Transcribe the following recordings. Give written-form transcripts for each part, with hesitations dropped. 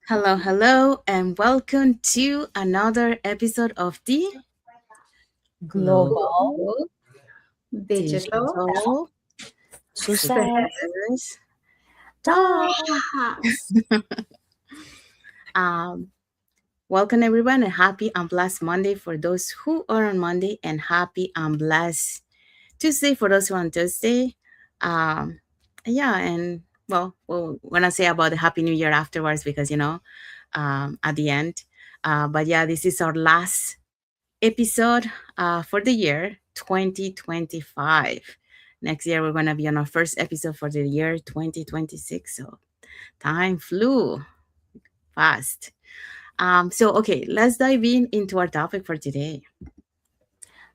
Hello, and welcome to another episode of the Global Global digital Digital success Success talk. Talks. Um, Welcome everyone, and happy and blessed Monday for those who are on Monday, and happy and blessed Tuesday for those who are on Tuesday. Um, yeah, and we'll want to say about the Happy New Year afterwards because at the end. But yeah, this is our last episode for the year 2025. Next year, we're going to be on our first episode for the year 2026. So time flew fast. Okay, let's dive into our topic for today.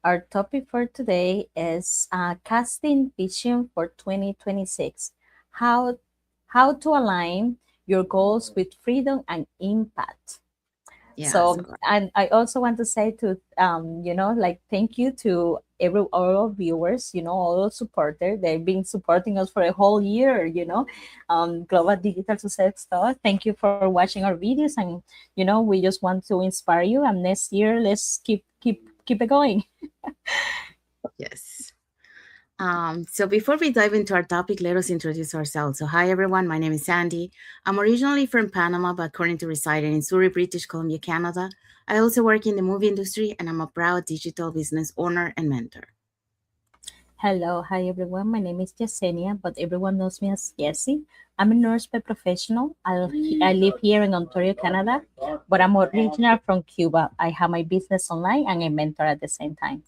Our topic for today is casting vision for 2026. How how to align your goals with freedom and impact. Yeah, So, and I also want to say to thank you to all our viewers, all our supporters. They've been supporting us for a whole year. Global Digital Success Store. Thank you for watching our videos, and we just want to inspire you. And next year, let's keep it going. yes. So before we dive into our topic, let us introduce ourselves. So hi everyone, my name is Sandy. I'm originally from Panama, but currently residing in Surrey, British Columbia, Canada. I also work in the movie industry, and I'm a proud digital business owner and mentor. Hello, hi everyone. My name is Yesenia, but everyone knows me as Jessie. I'm a nurse by professional. I live here in Ontario, Canada, but I'm original from Cuba. I have my business online and a mentor at the same time.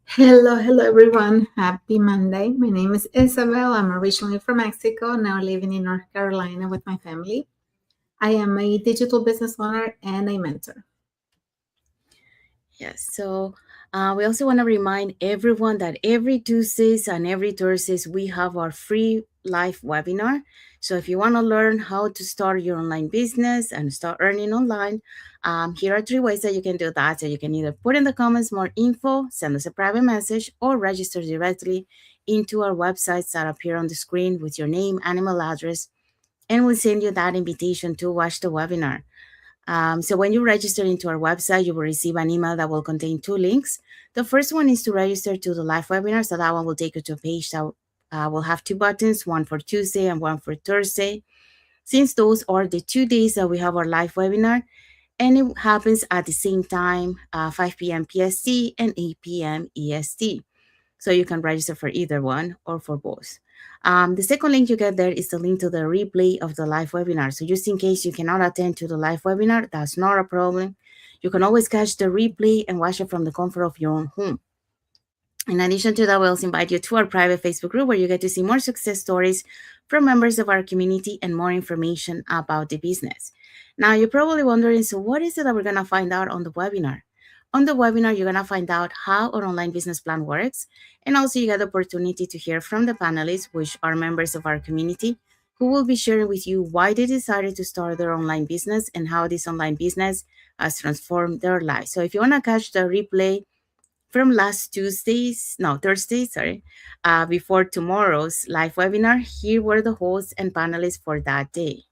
Hello everyone. Happy Monday. My name is Isabel. I'm originally from Mexico, now living in North Carolina with my family. I am a digital business owner and a mentor. Yes. So we also want to remind everyone that every Tuesdays and every Thursdays we have our free live webinar. So if you want to learn how to start your online business and start earning online, here are 3 ways that you can do that. So you can either put in the comments more info, send us a private message, or register directly into our websites that appear on the screen with your name and email address, and we'll send you that invitation to watch the webinar. So when you register into our website, you will receive an email that will contain 2 links. The first one is to register to the live webinar. So that one will take you to a page that will have 2 buttons, one for Tuesday and one for Thursday. Since those are the 2 days that we have our live webinar, and it happens at the same time, 5 p.m. PST and 8 p.m. EST. So you can register for either one or for both. The second link you get there is the link to the replay of the live webinar. So just in case you cannot attend to the live webinar, that's not a problem. You can always catch the replay and watch it from the comfort of your own home. In addition to that, we also invite you to our private Facebook group where you get to see more success stories from members of our community and more information about the business. Now, you're probably wondering, so what is it that we're going to find out on the webinar? On the webinar, you're going to find out how our online business plan works, and also you get the opportunity to hear from the panelists, which are members of our community, who will be sharing with you why they decided to start their online business and how this online business has transformed their lives. So if you want to catch the replay from Thursday, sorry, before tomorrow's live webinar, here were the hosts and panelists for that day.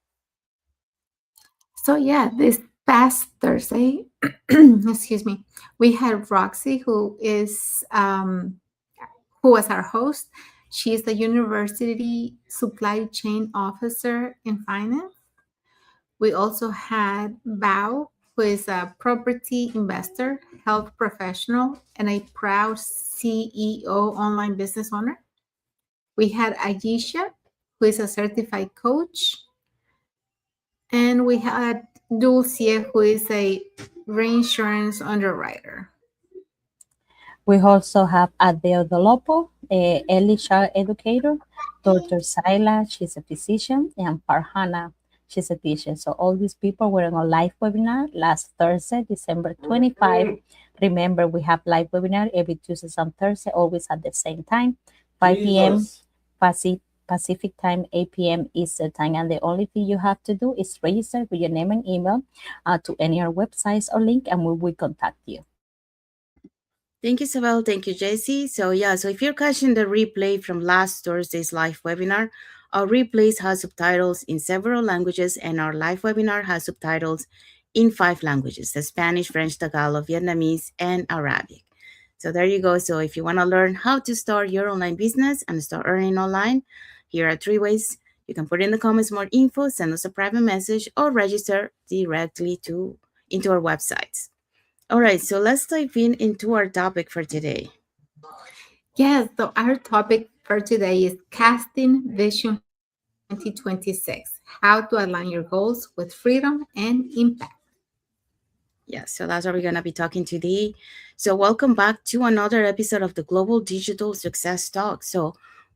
So yeah, this past Thursday, excuse me, we had Roxy, who was our host. She's the University Supply Chain Officer in Finance. We also had Bao, who is a property investor, health professional, and a proud CEO online business owner. We had Ayesha, who is a certified coach. And we had Dulce, who is a reinsurance underwriter. We also have Adeo Dolopo, a early child educator, Dr. Saila, she's a physician, and Farhana, she's a teacher. So all these people were on a live webinar last Thursday, December 25. Remember, we have live webinar every Tuesday and Thursday, always at the same time, 5 p.m. Pacific time, 8 p.m. Eastern time. And the only thing you have to do is register with your name and email to any of our websites or link, and we will contact you. Thank you, Isabel. Thank you, Jessie. So if you're catching the replay from last Thursday's live webinar, Our replays has subtitles in several languages, and our live webinar has subtitles in 5 languages: the Spanish, French, Tagalog, Vietnamese, and Arabic. So there you go. So if you want to learn how to start your online business and start earning online, here are 3 ways. You can put in the comments more info, send us a private message, or register directly to into our websites. All right, so let's dive in into our topic for today. Yes, so our topic for today is Casting Vision for 2026, how to align your goals with freedom and impact. Yeah, so that's what we're going to be talking today. So, welcome back to another episode of the Global Digital Success Talk. So,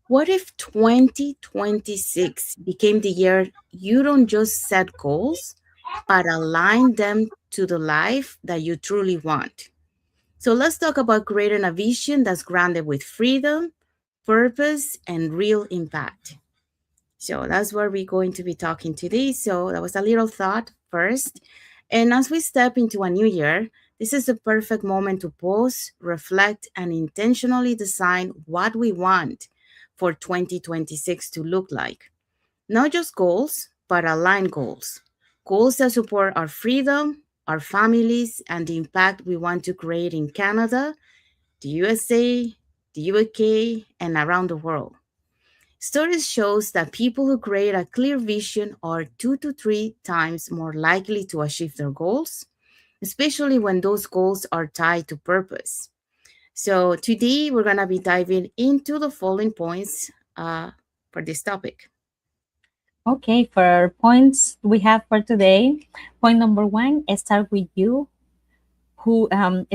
what if 2026 became the year you don't just set goals, but align them to the life that you truly want? So, let's talk about creating a vision that's grounded with freedom, purpose, and real impact. So that's what we're going to be talking today. So that was a little thought first. And as we step into a new year, this is the perfect moment to pause, reflect, and intentionally design what we want for 2026 to look like. Not just goals, but aligned goals. Goals that support our freedom, our families, and the impact we want to create in Canada, the USA, the UK, and around the world. Studies shows that people who create a clear vision are 2 to 3 times more likely to achieve their goals, especially when those goals are tied to purpose. So today we're gonna be diving into the following points for this topic. Okay, for points we have for today, point number one, start with you.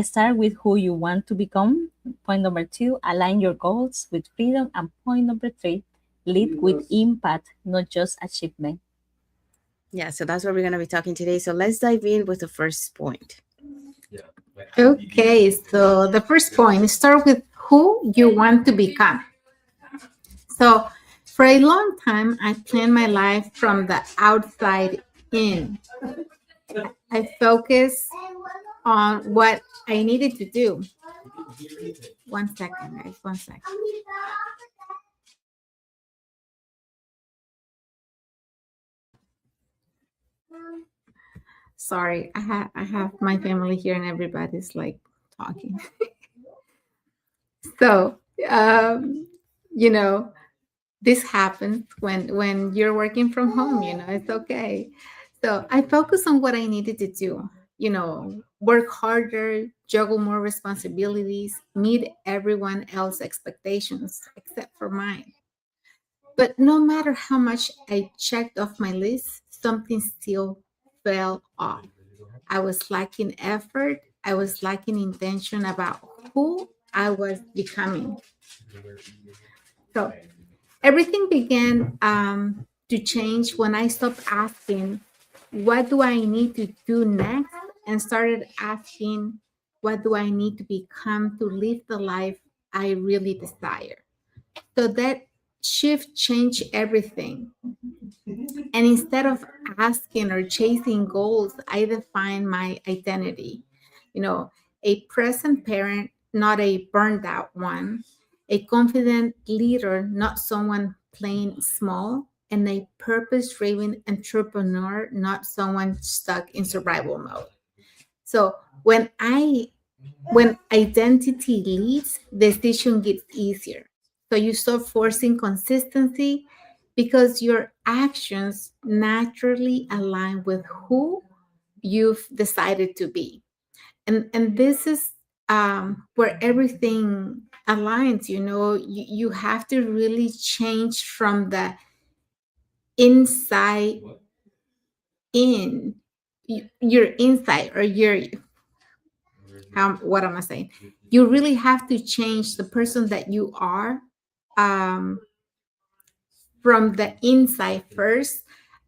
Start with who you want to become. Point number two, align your goals with freedom. And point number three, lead with impact, not just achievement. Yeah, so that's what we're gonna be talking today. So let's dive in with the first point. Okay, so the first point, start with who you want to become. So, for a long time, I planned my life from the outside in. I focused on what I needed to do. 1 second, guys, 1 second. Sorry, I have my family here and everybody's like talking. So, um, you know, this happens when you're working from home. It's okay. So I focus on what I needed to do. Work harder, juggle more responsibilities, meet everyone else's expectations except for mine. But no matter how much I checked off my list, something still fell off. I was lacking effort. I was lacking intention about who I was becoming. So everything began to change when I stopped asking, what do I need to do next? And started asking, what do I need to become to live the life I really desire? So that shift changed everything. And instead of asking or chasing goals, I define my identity. You know, a present parent, not a burned out one, a confident leader, not someone playing small, and a purpose driven entrepreneur, not someone stuck in survival mode. So when identity leads, decision gets easier. So you start forcing consistency because your actions naturally align with who you've decided to be. And this is where everything aligns. You have to really change from the inside in. Your inside, or your, what am I saying? You really have to change the person that you are, um, from the inside first.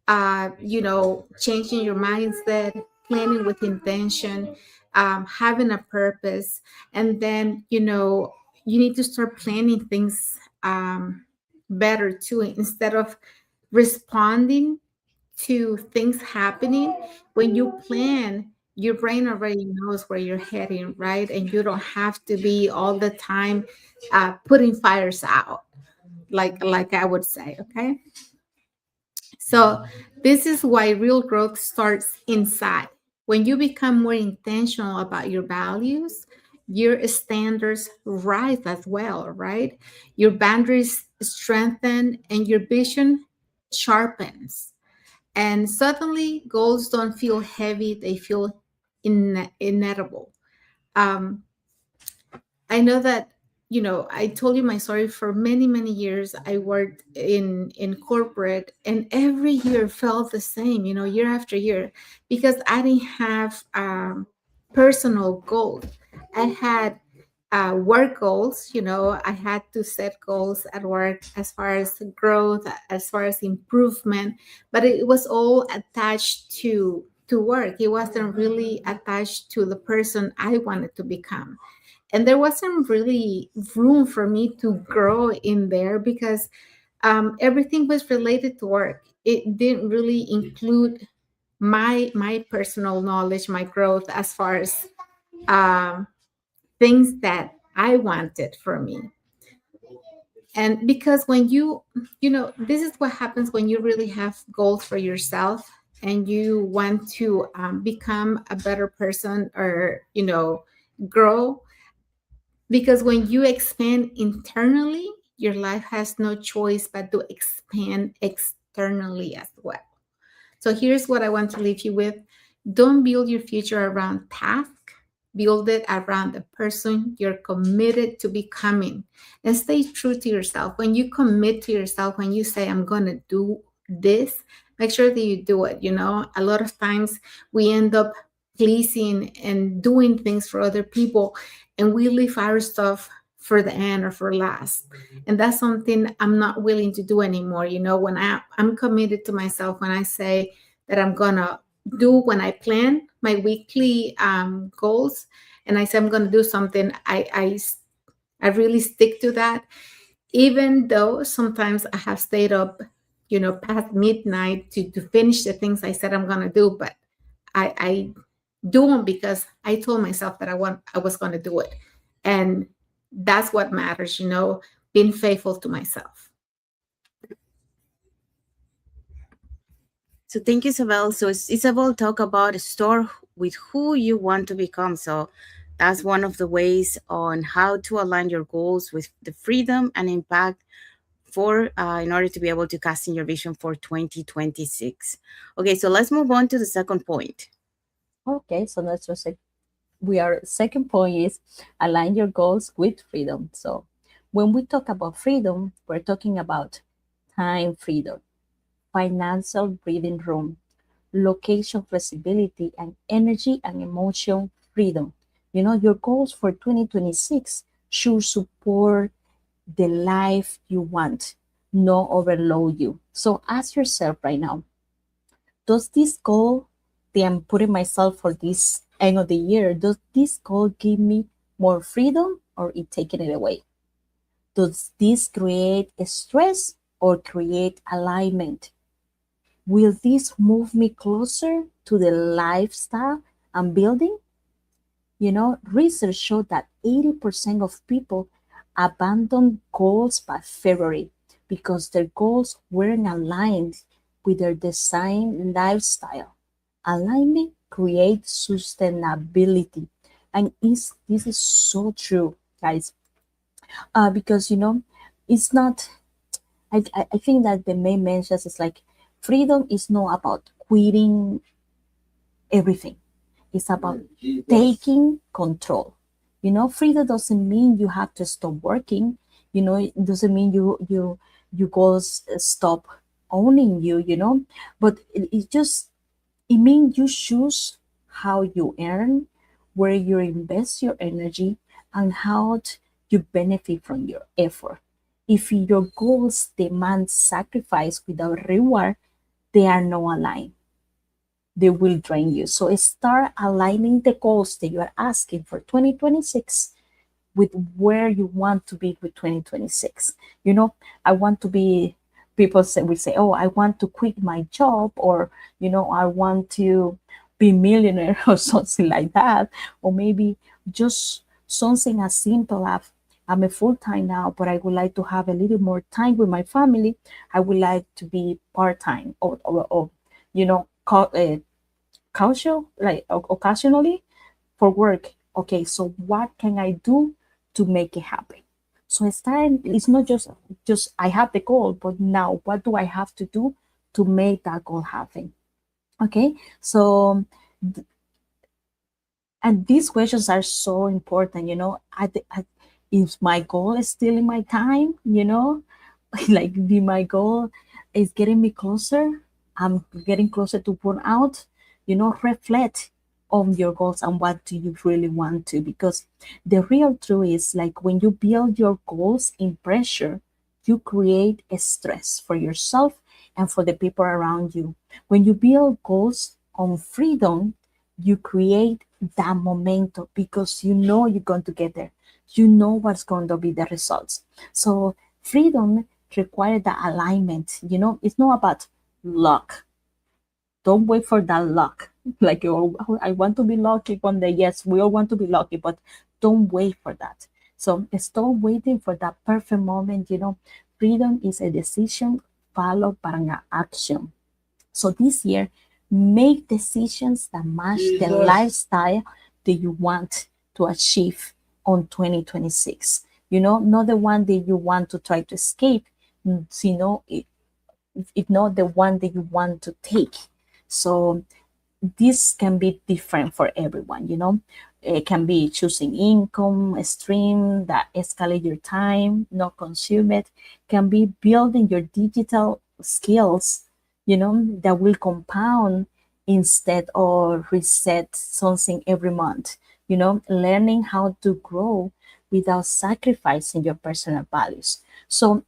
Changing your mindset, planning with intention, having a purpose, and then you need to start planning things better too, instead of responding to things happening. When you plan, your brain already knows where you're heading, right? And you don't have to be all the time putting fires out. like I would say, okay? So this is why real growth starts inside. When you become more intentional about your values, your standards rise as well, right? Your boundaries strengthen and your vision sharpens. And suddenly goals don't feel heavy, they feel inedible. Um, I know that, I told you my story. For many, many years I worked in corporate, and every year felt the same, year after year, because I didn't have personal goals. I had work goals. I had to set goals at work as far as growth, as far as improvement, but it was all attached to work. It wasn't really attached to the person I wanted to become, and there wasn't really room for me to grow in there because everything was related to work. It didn't really include my personal knowledge, my growth, as far as um, things that I wanted for me. And because when this is what happens when you really have goals for yourself and you want to become a better person, or grow. Because when you expand internally, your life has no choice but to expand externally as well. So here's what I want to leave you with. Don't build your future around task. Build it around the person you're committed to becoming. And stay true to yourself. When you commit to yourself, when you say, I'm going to do this, make sure that you do it. A lot of times we end up pleasing and doing things for other people, and we leave our stuff for the end or for last. And that's something I'm not willing to do anymore. When I'm committed to myself, when I say that I'm gonna do, when I plan my weekly goals, and I say I'm gonna do something, I really stick to that, even though sometimes I have stayed up, past midnight to finish the things I said I'm gonna do. But I do them because I told myself that I was gonna do it, and that's what matters. Being faithful to myself. So thank you, Isabel. So Isabel talk about a store with who you want to become. So that's one of the ways on how to align your goals with the freedom and impact for in order to be able to cast in your vision for 2026. Okay, so let's move on to the second point. Okay, so let's just say we are second point is align your goals with freedom. So when we talk about freedom, we're talking about time freedom, financial breathing room, location flexibility, and energy and emotion freedom. Your goals for 2026 should support the life you want, not overload you. So ask yourself right now, does this goal that I'm putting myself for this end of the year, does this goal give me more freedom or it taking it away? Does this create a stress or create alignment? Will this move me closer to the lifestyle I'm building? Research showed that 80% of people abandon goals by February because their goals weren't aligned with their design lifestyle. Alignment creates sustainability. And this is so true, guys. Because, it's not, I think that the main message is like freedom is not about quitting everything. It's about taking control. Freedom doesn't mean you have to stop working. It doesn't mean you goals stop owning you. But it means you choose how you earn, where you invest your energy, and how you benefit from your effort. If your goals demand sacrifice without reward, they are not aligned. They will drain you. So start aligning the goals that you are asking for 2026 with where you want to be with 2026. I want to be, people say, we say, oh, I want to quit my job, or, I want to be millionaire or something like that. Or maybe just something as simple as I'm a full time now, but I would like to have a little more time with my family. I would like to be part time or you know, casual, like occasionally for work. Okay, so what can I do to make it happen? So it's not just I have the goal, but now what do I have to do to make that goal happen? Okay, so and these questions are so important, you know. Is my goal is still in my time, you know? Like, be my goal is getting me closer. I'm getting closer to burnout. You know, reflect on your goals and what do you really want to, because the real truth is, like, when you build your goals in pressure, you create a stress for yourself and for the people around you. When you build goals on freedom, you create that momentum because you know you're going to get there. You know what's going to be the results. So freedom requires that alignment. You know, it's not about luck. Don't wait for that luck. Like, oh, I want to be lucky one day. Yes, we all want to be lucky, but don't wait for that. So stop waiting for that perfect moment. You know, freedom is a decision followed by an action. So this year, make decisions that match the lifestyle that you want to achieve on 2026. You know, not the one that you want to try to escape, you know, if not the one that you want to take. So this can be different for everyone, you know. It can be choosing income stream that escalate your time, not consume it. Can be building your digital skills, you know, that will compound instead of reset something every month. You know, learning how to grow without sacrificing your personal values. So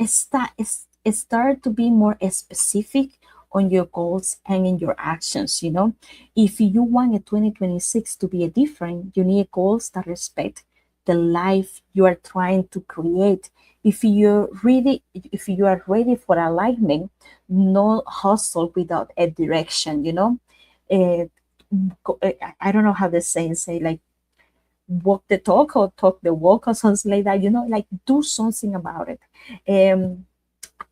start to be more specific on your goals and in your actions. You know, if you want a 2026 to be a different, you need goals that respect the life you are trying to create. If you are ready for alignment, no hustle without a direction, you know. uh, I don't know how the saying say, like, walk the talk or talk the walk or something like that, you know, like, do something about it. um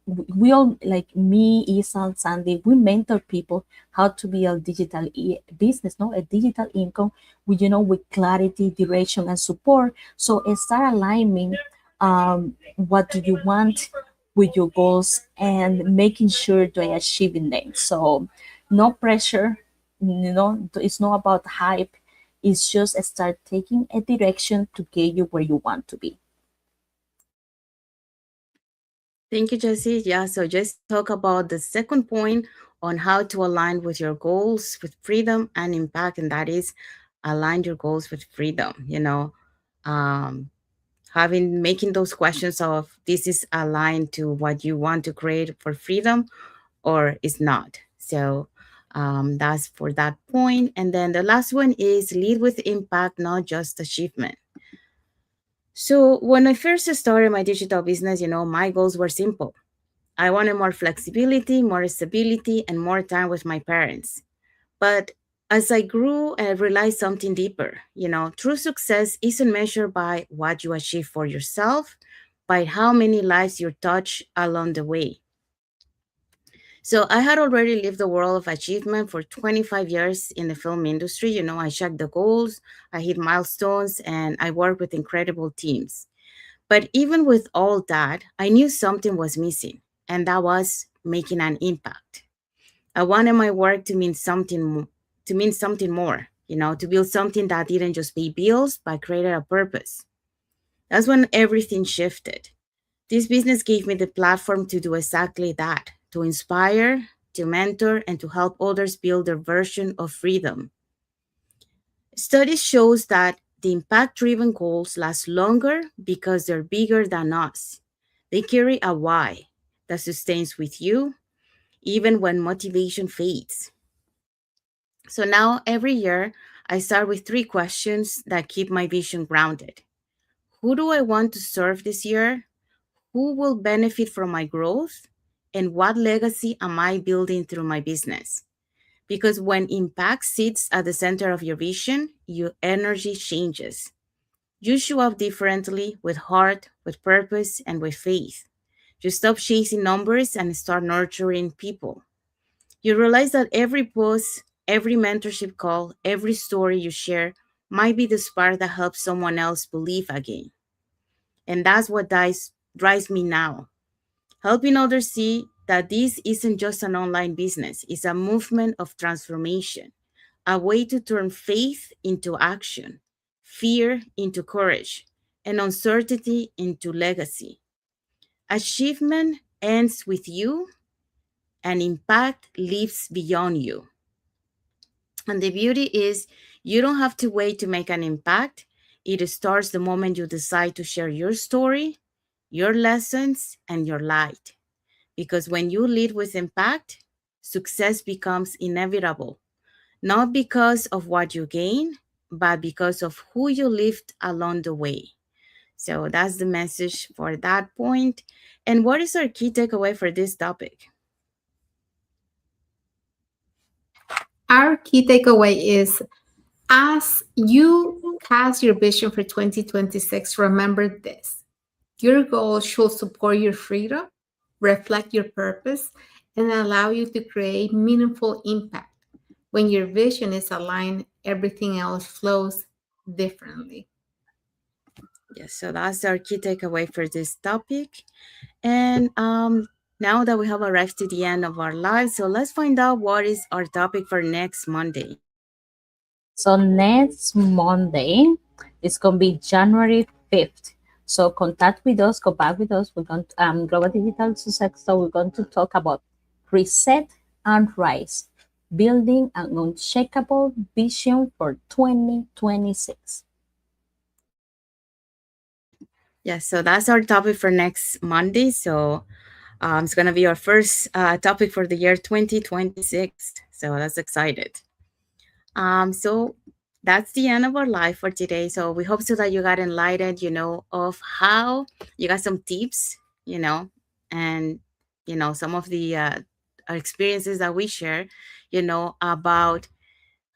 we all, like me, Isa, and Sandy, we mentor people how to build digital business, no, a digital income with, you know, with clarity, direction, and support. So start aligning what do you want with your goals and making sure to achieving them. So no pressure, you know, it's not about hype. It's just start taking a direction to get you where you want to be. Thank you, Jesse. Yeah, so just talk about the second point on how to align with your goals with freedom and impact, and that is align your goals with freedom. Um, having making those questions of this is aligned to what you want to create for freedom or is not. So that's for that point. And then the last one is lead with impact, not just achievement. So when I first started my digital business, my goals were simple. I wanted more flexibility, more stability, and more time with my parents. But as I grew, I realized something deeper. True success isn't measured by what you achieve for yourself, by how many lives you touch along the way. So I had already lived the world of achievement for 25 years in the film industry. I checked the goals, I hit milestones, and I worked with incredible teams. But even with all that, I knew something was missing, and that was making an impact. I wanted my work to mean something more, to build something that didn't just pay bills, but created a purpose. That's when everything shifted. This business gave me the platform to do exactly that, to inspire, to mentor, and to help others build their version of freedom. Studies shows that the impact-driven goals last longer because they're bigger than us. They carry a why that sustains with you even when motivation fades. So now every year I start with three questions that keep my vision grounded. Who do I want to serve this year? Who will benefit from my growth? And what legacy am I building through my business? Because when impact sits at the center of your vision, your energy changes. You show up differently with heart, with purpose, and with faith. You stop chasing numbers and start nurturing people. You realize that every post, every mentorship call, every story you share might be the spark that helps someone else believe again. And that's what drives me now. Helping others see that this isn't just an online business, it's a movement of transformation, a way to turn faith into action, fear into courage, and uncertainty into legacy. Achievement ends with you, and impact lives beyond you. And the beauty is, you don't have to wait to make an impact. It starts the moment you decide to share your story, your lessons, and your light. Because when you lead with impact, success becomes inevitable, not because of what you gain, but because of who you lived along the way. So that's the message for that point. And what is our key takeaway for this topic? Our key takeaway is, as you cast your vision for 2026, remember this: your goals should support your freedom, reflect your purpose, and allow you to create meaningful impact. When your vision is aligned, everything else flows differently. Yes, so that's our key takeaway for this topic. And now that we have arrived to the end of our live, so let's find out what is our topic for next Monday. So next Monday is going to be January 5th. So contact with us, go back with us. We're going to Global Digital Success. So we're going to talk about reset and rise, building an unshakable vision for 2026. Yes, so that's our topic for next Monday. So it's going to be our first topic for the year 2026. So that's excited. So that's the end of our live for today. So we hope so that you got enlightened, of how you got some tips, and some of the experiences that we share, about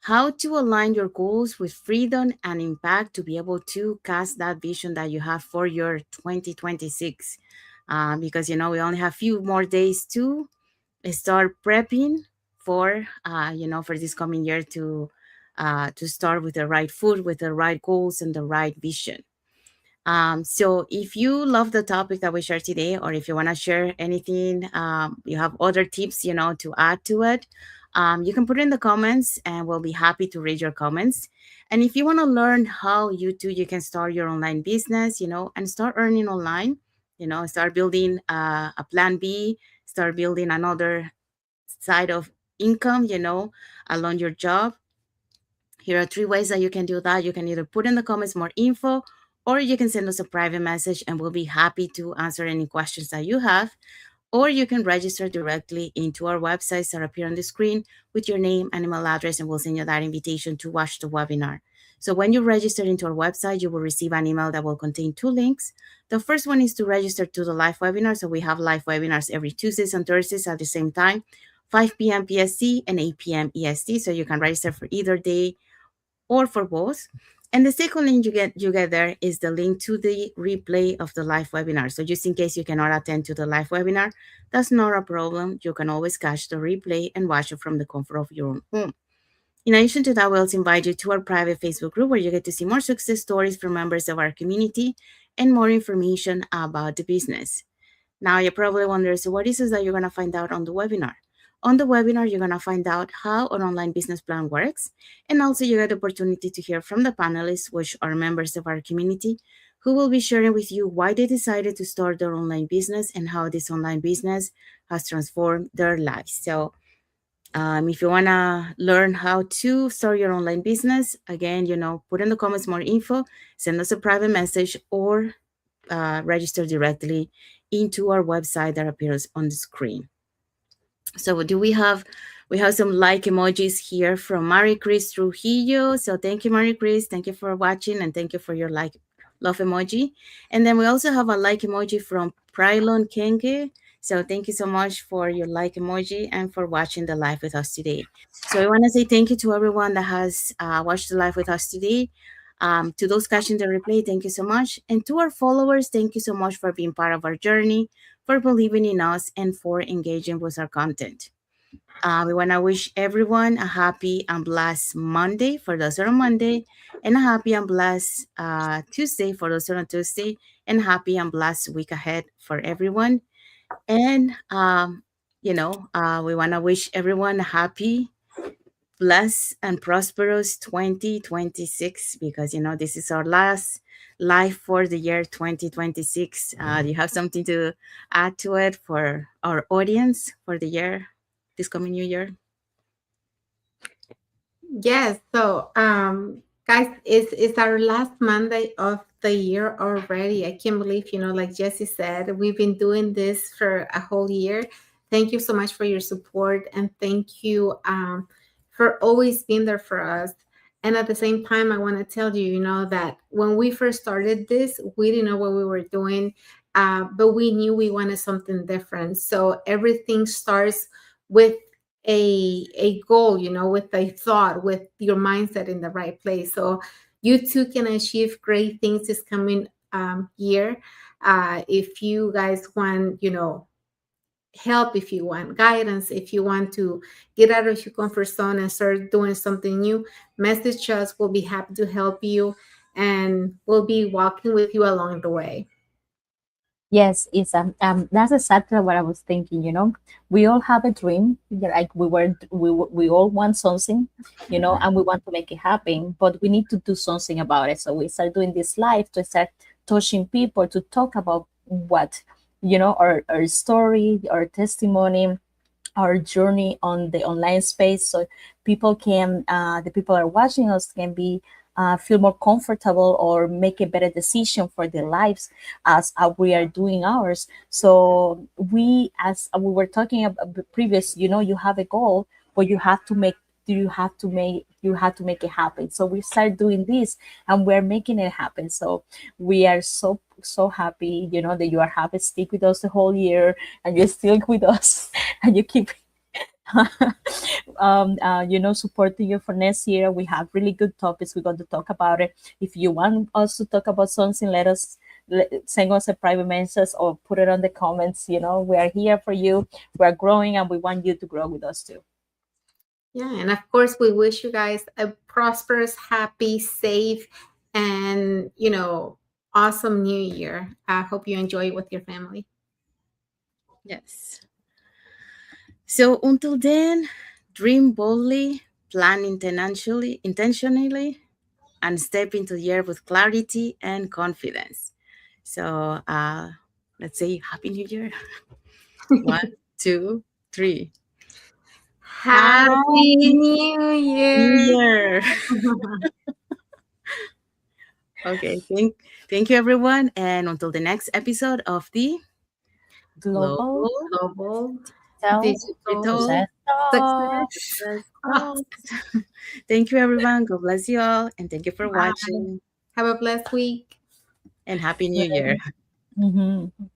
how to align your goals with freedom and impact to be able to cast that vision that you have for your 2026. Because we only have a few more days to start prepping for for this coming year to start with the right food, with the right goals and the right vision. So if you love the topic that we shared today, or if you want to share anything, you have other tips, to add to it, you can put it in the comments and we'll be happy to read your comments. And if you want to learn how you can start your online business, and start earning online, start building a plan B, start building another side of income, along your job. Here are 3 ways that you can do that. You can either put in the comments more info, or you can send us a private message and we'll be happy to answer any questions that you have. Or you can register directly into our websites that appear on the screen with your name and email address, and we'll send you that invitation to watch the webinar. So when you register into our website, you will receive an email that will contain 2 links. The first one is to register to the live webinar. So we have live webinars every Tuesdays and Thursdays at the same time, 5 p.m. PST and 8 p.m. EST. So you can register for either day or for both. And the second link you get there is the link to the replay of the live webinar. So just in case you cannot attend to the live webinar, that's not a problem. You can always catch the replay and watch it from the comfort of your own home. In addition to that, we also invite you to our private Facebook group where you get to see more success stories from members of our community and more information about the business. Now, you probably wonder, so what is it that you're going to find out on the webinar? On the webinar, you're going to find out how an online business plan works. And also you get the opportunity to hear from the panelists, which are members of our community, who will be sharing with you why they decided to start their online business and how this online business has transformed their lives. So if you want to learn how to start your online business, again, put in the comments more info, send us a private message, or register directly into our website that appears on the screen. So we have some like emojis here from Marie Chris Trujillo. So thank you, Marie Chris. Thank you for watching and thank you for your love emoji. And then we also have a like emoji from Prylon Kenge. So thank you so much for your like emoji and for watching the live with us today. So I want to say thank you to everyone that has watched the live with us today. To those catching the replay, thank you so much. And to our followers, thank you so much for being part of our journey, for believing in us, and for engaging with our content. We want to wish everyone a happy and blessed Monday for those who are on Monday, and a happy and blessed Tuesday for those who are on Tuesday, and happy and blessed week ahead for everyone. And we want to wish everyone a happy, blessed, and prosperous 2026, because this is our last live for the year 2026. Do you have something to add to it for our audience for the year, this coming new year? Yes. So, guys, it's our last Monday of the year already. I can't believe, like Jesse said, we've been doing this for a whole year. Thank you so much for your support, and thank you for always being there for us. And at the same time, I want to tell you, that when we first started this, we didn't know what we were doing, but we knew we wanted something different. So everything starts with a goal, with a thought, with your mindset in the right place. So you too can achieve great things this coming year. If you guys want, help, if you want guidance, if you want to get out of your comfort zone and start doing something new, message us. We'll be happy to help you, and we'll be walking with you along the way. Yes, it's that's exactly what I was thinking. We all have a dream. Like we all want something, and we want to make it happen. But we need to do something about it. So we start doing this live to start touching people, to talk about what our story, our testimony, our journey on the online space, so people can the people are watching us can be feel more comfortable or make a better decision for their lives as we are doing ours. So as we were talking about previous, you have a goal, but you have to make it happen. So we start doing this, and we're making it happen. So we are so happy, that you are happy to stick with us the whole year, and you're still with us, and you keep supporting you for next year. We have really good topics we're going to talk about it. If you want us to talk about something, send us a private message or put it on the comments. We are here for you. We are growing, and we want you to grow with us too. Yeah, and of course, we wish you guys a prosperous, happy, safe, and awesome new year. I hope you enjoy it with your family. Yes. So until then, dream boldly, plan intentionally, and step into the year with clarity and confidence. So let's say Happy New Year. One, two, three. Happy New New Year! Year. Okay, thank you everyone, and until the next episode of the Global Global Global digital Digital success success. talks. Success Talks. Thank you everyone. God bless you all, and thank you for Bye. watching. Have a blessed week. And Happy New Year. Mhm.